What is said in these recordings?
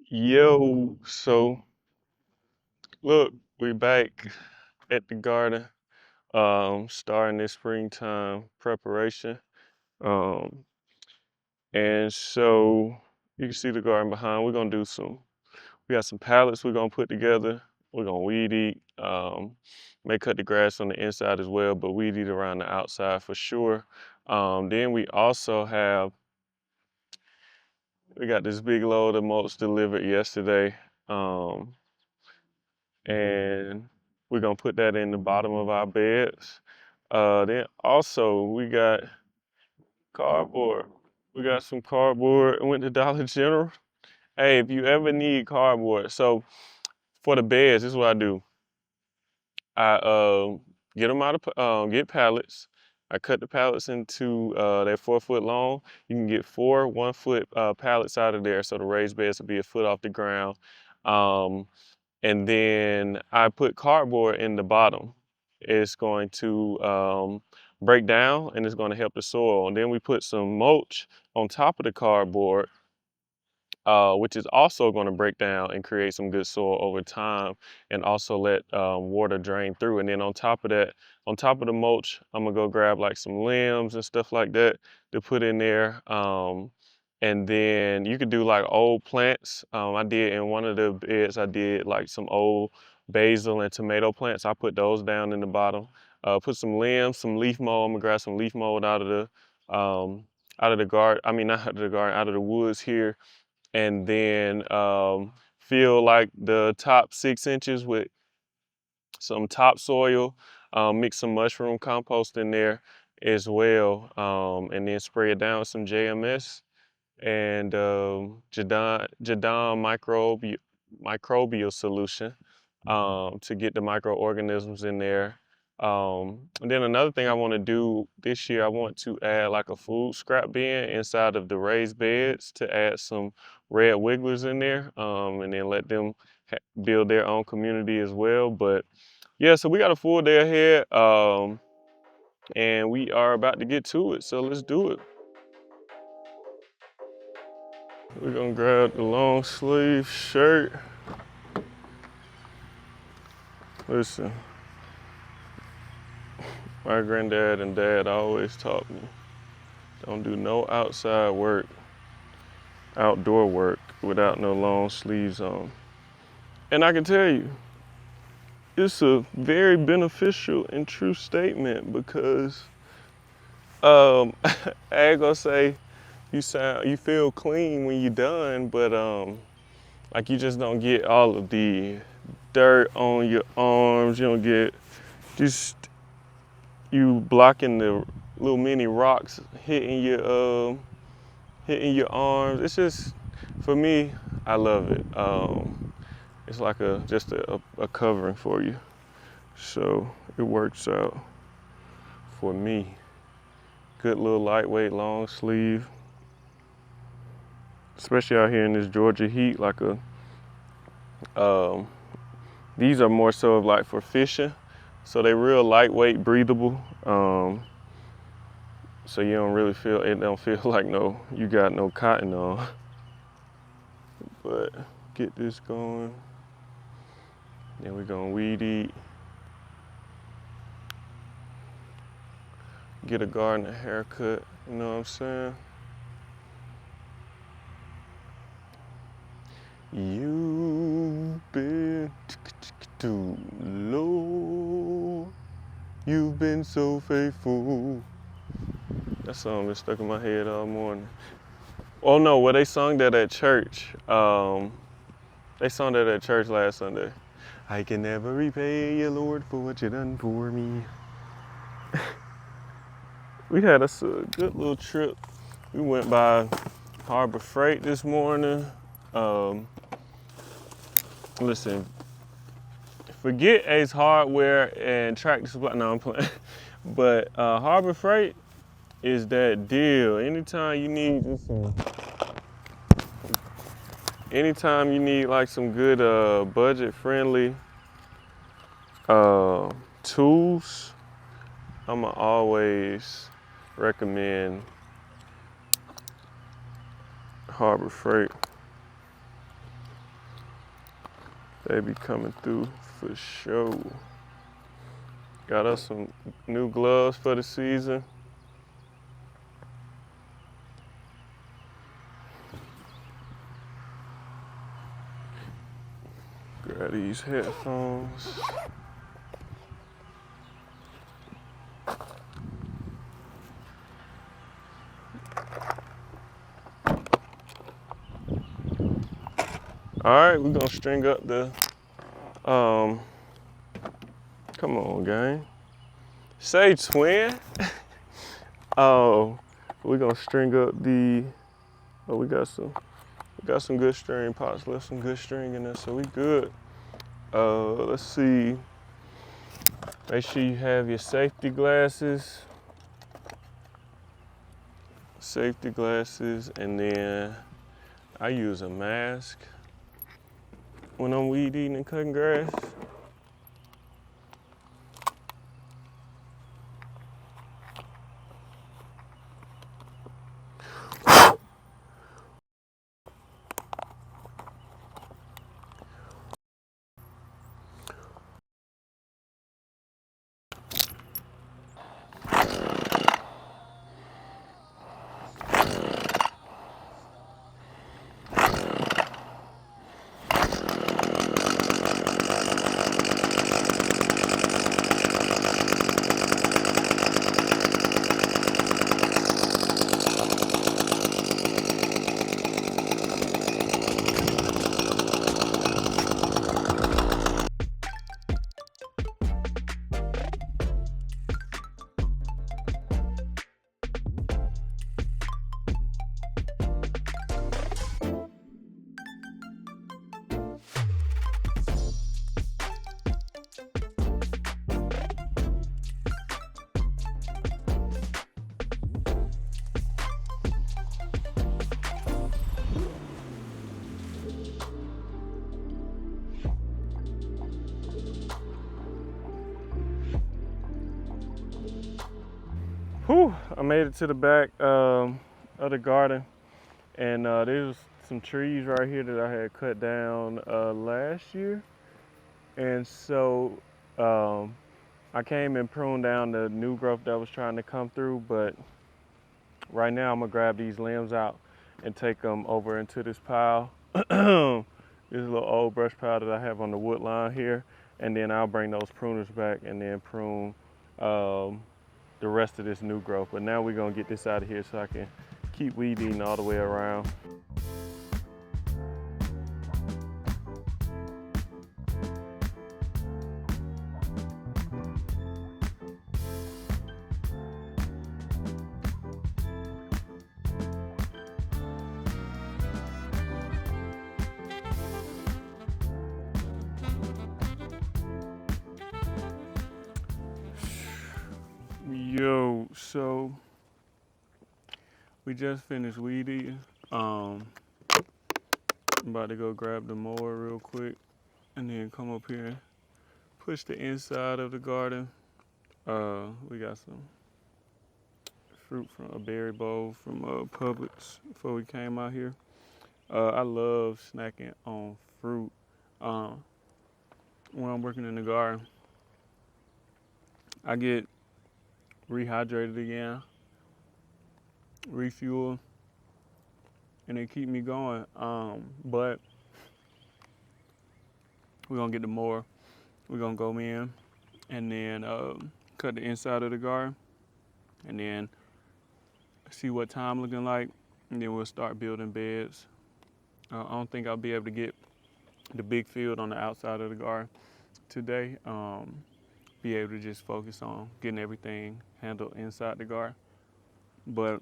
Yo, so look, we back at the garden, starting this springtime preparation. Um, and so you can see the garden behind. We got some pallets we're gonna put together. We're gonna weed eat. May cut the grass on the inside as well, but weed eat around the outside for sure. Then we got this big load of mulch delivered yesterday. Um, and we're gonna put that in the bottom of our beds. Then also we got cardboard. We got some cardboard. I went to Dollar General. Hey, if you ever need cardboard, so for the beds, this is what I do. I get them get pallets. I cut the pallets into they're 4 foot long. You can get four 1 foot pallets out of there, so the raised beds will be a foot off the ground. Um, and then I put cardboard in the bottom. It's going to break down and it's going to help the soil. And then we put some mulch on top of the cardboard, which is also going to break down and create some good soil over time and also let water drain through. And then on top of that, on top of the mulch, I'm gonna go grab like some limbs and stuff like that to put in there. And then you could do like old plants. I did in one of the beds, I did like some old basil and tomato plants. I put those down in the bottom. Put some limbs, some leaf mold. I'm gonna grab some leaf mold out of the garden. I mean, not out of the garden, out of the woods here, and then fill like the top 6 inches with some topsoil, mix some mushroom compost in there as well, and then spray it down with some JMS and Jadon microbial solution to get the microorganisms in there. And then another thing I want to do this year, I want to add like a food scrap bin inside of the raised beds to add some red wigglers in there, and then let them build their own community as well. But yeah, so we got a full day ahead, and we are about to get to it. So let's do it. We're gonna grab the long sleeve shirt. Listen, my granddad and dad always taught me, don't do no outside work, outdoor work without no long sleeves on. And I can tell you, it's a very beneficial and true statement because I ain't gonna say you feel clean when you're done, but like you just don't get all of the dirt on your arms. You don't get just you blocking the little mini rocks hitting your arms. It's just for me, I love it. It's like a covering for you, so it works out for me. Good little lightweight long sleeve, especially out here in this Georgia heat. Um, these are more so of like for fishing, so they real lightweight, breathable. So you don't really feel it. Don't feel like you got no cotton on. But get this going. Then we're gonna weed eat. Get a gardener haircut. You know what I'm saying? You've been too low. You've been so faithful. That song been stuck in my head all morning. Oh no, well they sung that at church. They sung that at church last Sunday. I can never repay you, Lord, for what you done for me. We had us a good little trip. We went by Harbor Freight this morning. Um, Listen, forget Ace Hardware and Tractor Supply. No, I'm playing. But Harbor Freight is that deal. Anytime you need like some good budget friendly tools, I'ma always recommend Harbor Freight. They be coming through for sure. Got us some new gloves for the season. Grab these headphones. All right, we're gonna string up the, come on, gang. Say twin. Oh, we're gonna string up the, oh, we got some good string pots, left some good string in there, so we good. Let's see. Make sure you have your safety glasses. And then I use a mask when I'm weed eating and cutting grass. Whew, I made it to the back of the garden, and there's some trees right here that I had cut down last year. And so I came and pruned down the new growth that was trying to come through, but right now I'm gonna grab these limbs out and take them over into this pile. This little old brush pile that I have on the wood line here, and then I'll bring those pruners back and then prune the rest of this new growth. But now we're gonna get this out of here so I can keep weed eating all the way around. Yo, so we just finished weed eating. I'm about to go grab the mower real quick and then come up here and push the inside of the garden. We got some fruit from a berry bowl from Publix before we came out here. I love snacking on fruit when I'm working in the garden. I get rehydrated again, refuel, and they keep me going. But we're gonna get the mower. We're gonna go in and then cut the inside of the garden, and then see what time looking like, and then we'll start building beds. I don't think I'll be able to get the big field on the outside of the garden today. Be able to just focus on getting everything handled inside the garden. But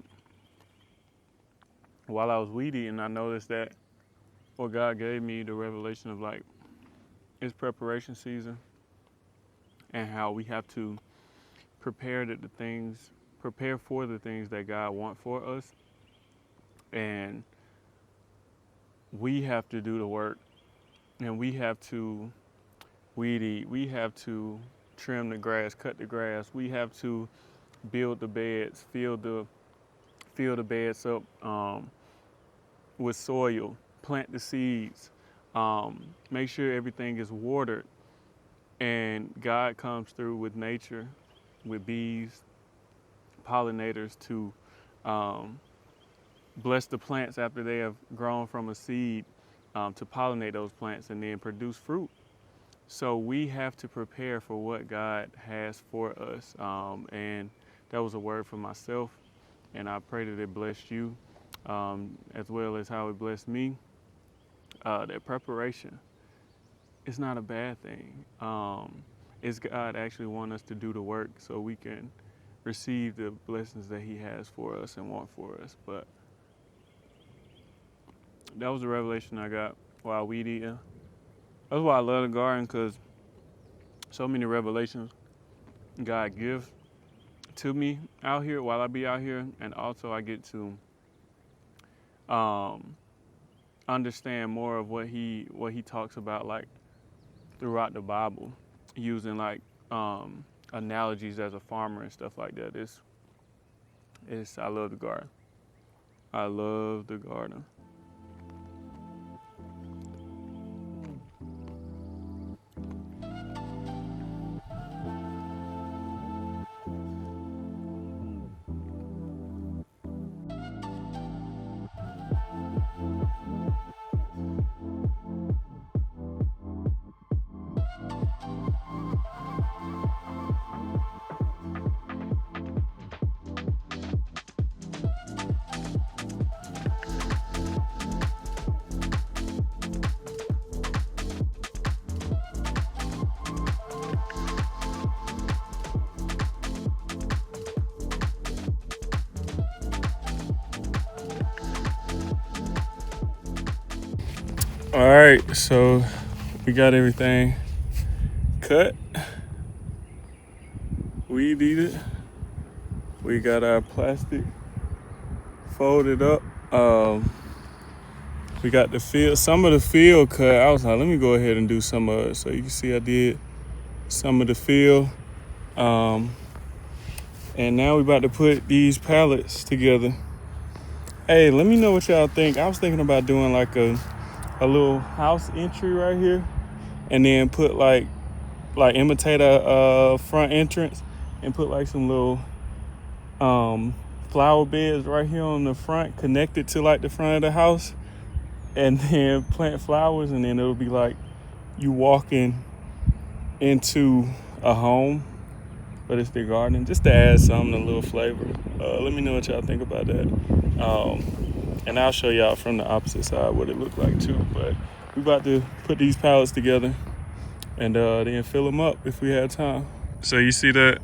while I was weed eating, I noticed that what God gave me the revelation of like it's preparation season, and how we have to prepare for the things that God wants for us. And we have to do the work, and we have to weed eat, we have to trim the grass, cut the grass, we have to build the beds, fill the beds up with soil, plant the seeds, Make sure everything is watered, and God comes through with nature, with bees, pollinators to um, bless the plants after they have grown from a seed, to pollinate those plants and then produce fruit. So we have to prepare for what God has for us. And that was a word for myself, and I pray that it blessed you, as well as how it blessed me. That preparation is not a bad thing. It's God actually want us to do the work so we can receive the blessings that He has for us and want for us. But that was the revelation I got while weed eating. That's why I love the garden, because so many revelations God gives to me out here while I be out here, and also I get to um, understand more of what he talks about, like throughout the Bible, using like analogies as a farmer and stuff like that. It's I love the garden. I love the garden. All right, so we got everything cut, weed eated. We got our plastic folded up. We got the field, some of the field cut. I was like, let me go ahead and do some of it. So you can see I did some of the field. And now we about to put these pallets together. Hey, let me know what y'all think. I was thinking about doing like a little house entry right here, and then put like imitate a front entrance, and put like some little flower beds right here on the front, connected to like the front of the house, and then plant flowers, and then it'll be like you walking into a home, but it's the garden, just to add something, a little flavor. Let me know what y'all think about that. And I'll show y'all from the opposite side what it looked like too. But we about to put these pallets together and then fill them up if we have time. So you see that?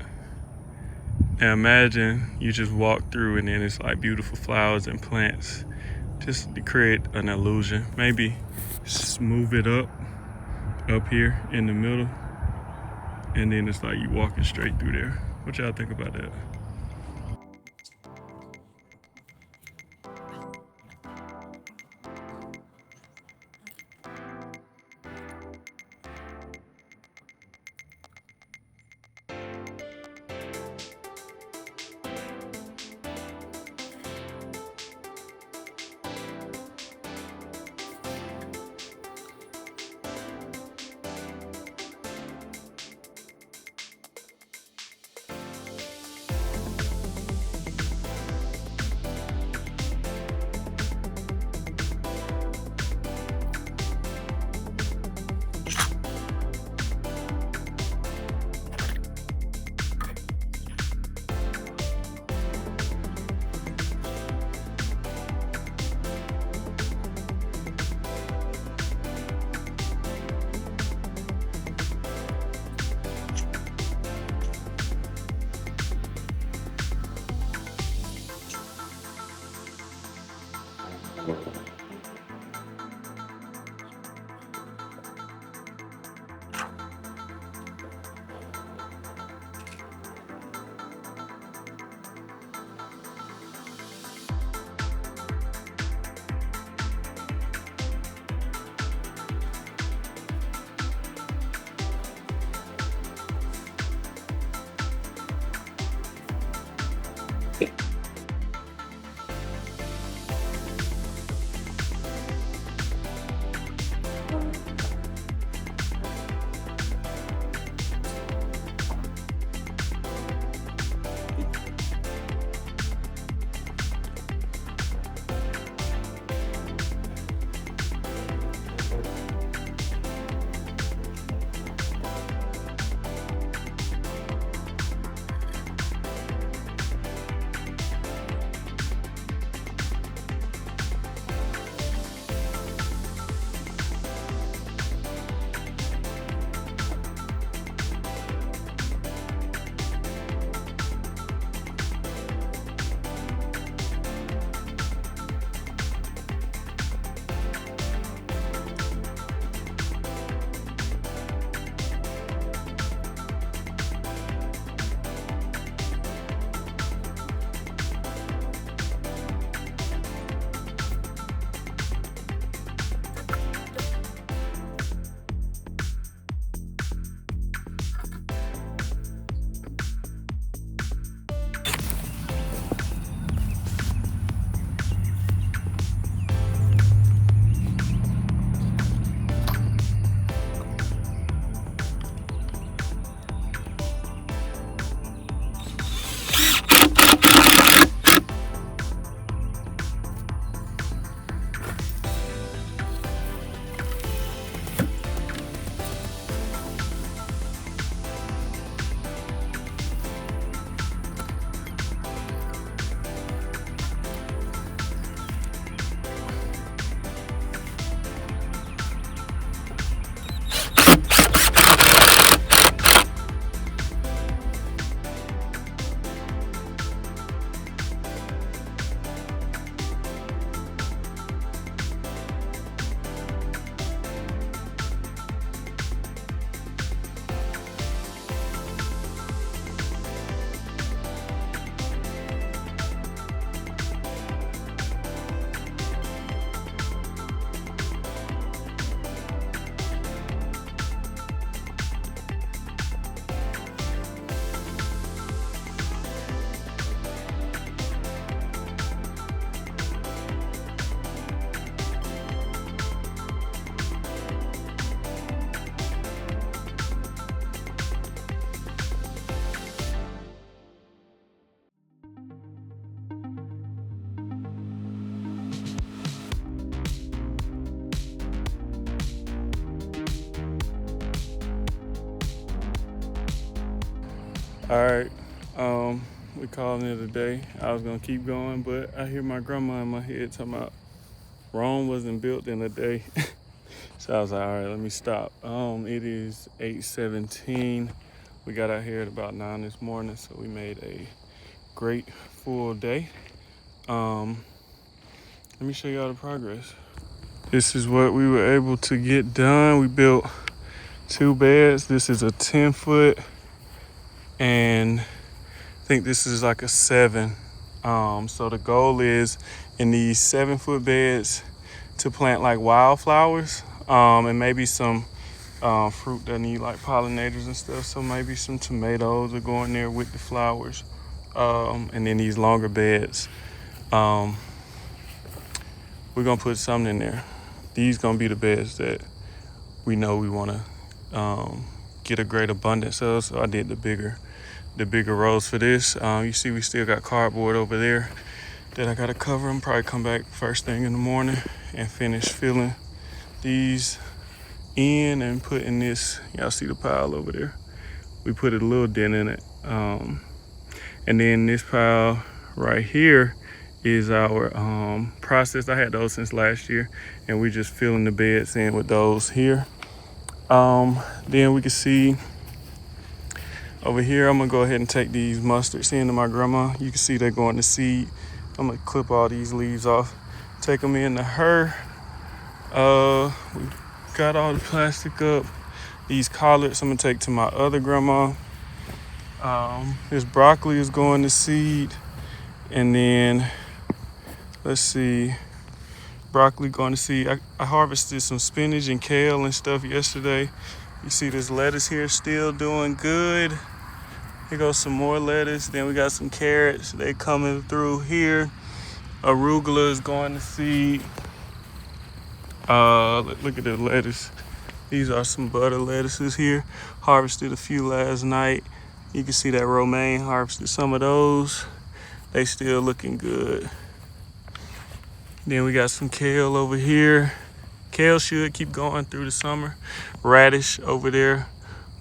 Now imagine you just walk through and then it's like beautiful flowers and plants, just to create an illusion. Maybe move it up here in the middle, and then it's like you walking straight through there. What y'all think about that? All right, we calling it a day. I was gonna keep going, but I hear my grandma in my head talking about Rome wasn't built in a day. So I was like, all right, let me stop. It is 8:17. We got out here at about 9 this morning, so we made a great full day. Let me show y'all the progress. This is what we were able to get done. We built 2 beds. This is a 10-foot, and I think this is like a 7. So the goal is in these 7-foot beds to plant like wildflowers, and maybe some fruit that need like pollinators and stuff. So maybe some tomatoes will go in there with the flowers. And then these longer beds, we're gonna put something in there. These gonna be the beds that we know we wanna get a great abundance of. So I did the bigger rows for this. You see we still got cardboard over there that I gotta cover them. Probably come back first thing in the morning and finish filling these in and putting this. Y'all see the pile over there? We put a little dent in it. And then this pile right here is our process. I had those since last year, and we're just filling the beds in with those here. Then we can see over here, I'm gonna go ahead and take these mustards into my grandma. You can see they're going to seed. I'm gonna clip all these leaves off, take them into her. We got all the plastic up. These collards I'm gonna take to my other grandma. This broccoli is going to seed. And then, let's see, broccoli going to seed. I harvested some spinach and kale and stuff yesterday. You see this lettuce here still doing good. Here goes some more lettuce. Then we got some carrots. They coming through here. Arugula is going to seed. Look at the lettuce. These are some butter lettuces here. Harvested a few last night. You can see that romaine, harvested some of those. They still looking good. Then we got some kale over here. Kale should keep going through the summer. Radish over there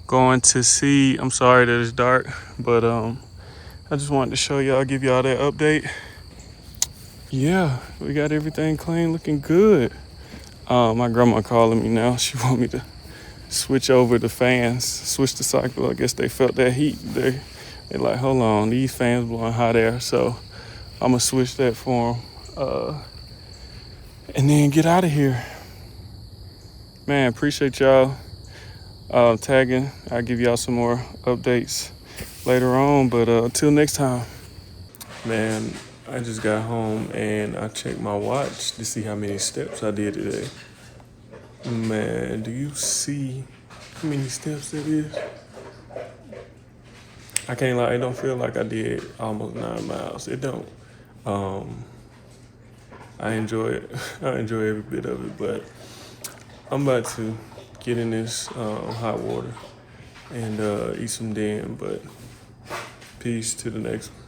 going to seed. I'm sorry that it's dark, but I just wanted to show y'all, give y'all that update. Yeah, we got everything clean, looking good. My grandma calling me now. She want me to switch over the fans, switch the cycle. I guess they felt that heat. They're like, hold on, these fans blowing hot air. So I'm gonna switch that for them, and then get out of here. Man, appreciate y'all tagging. I'll give y'all some more updates later on, but until next time. Man, I just got home and I checked my watch to see how many steps I did today. Man, do you see how many steps that is? I can't lie, it don't feel like I did almost 9 miles. It don't. I enjoy it. I enjoy every bit of it, but I'm about to get in this hot water and eat some damn, but peace to the next one.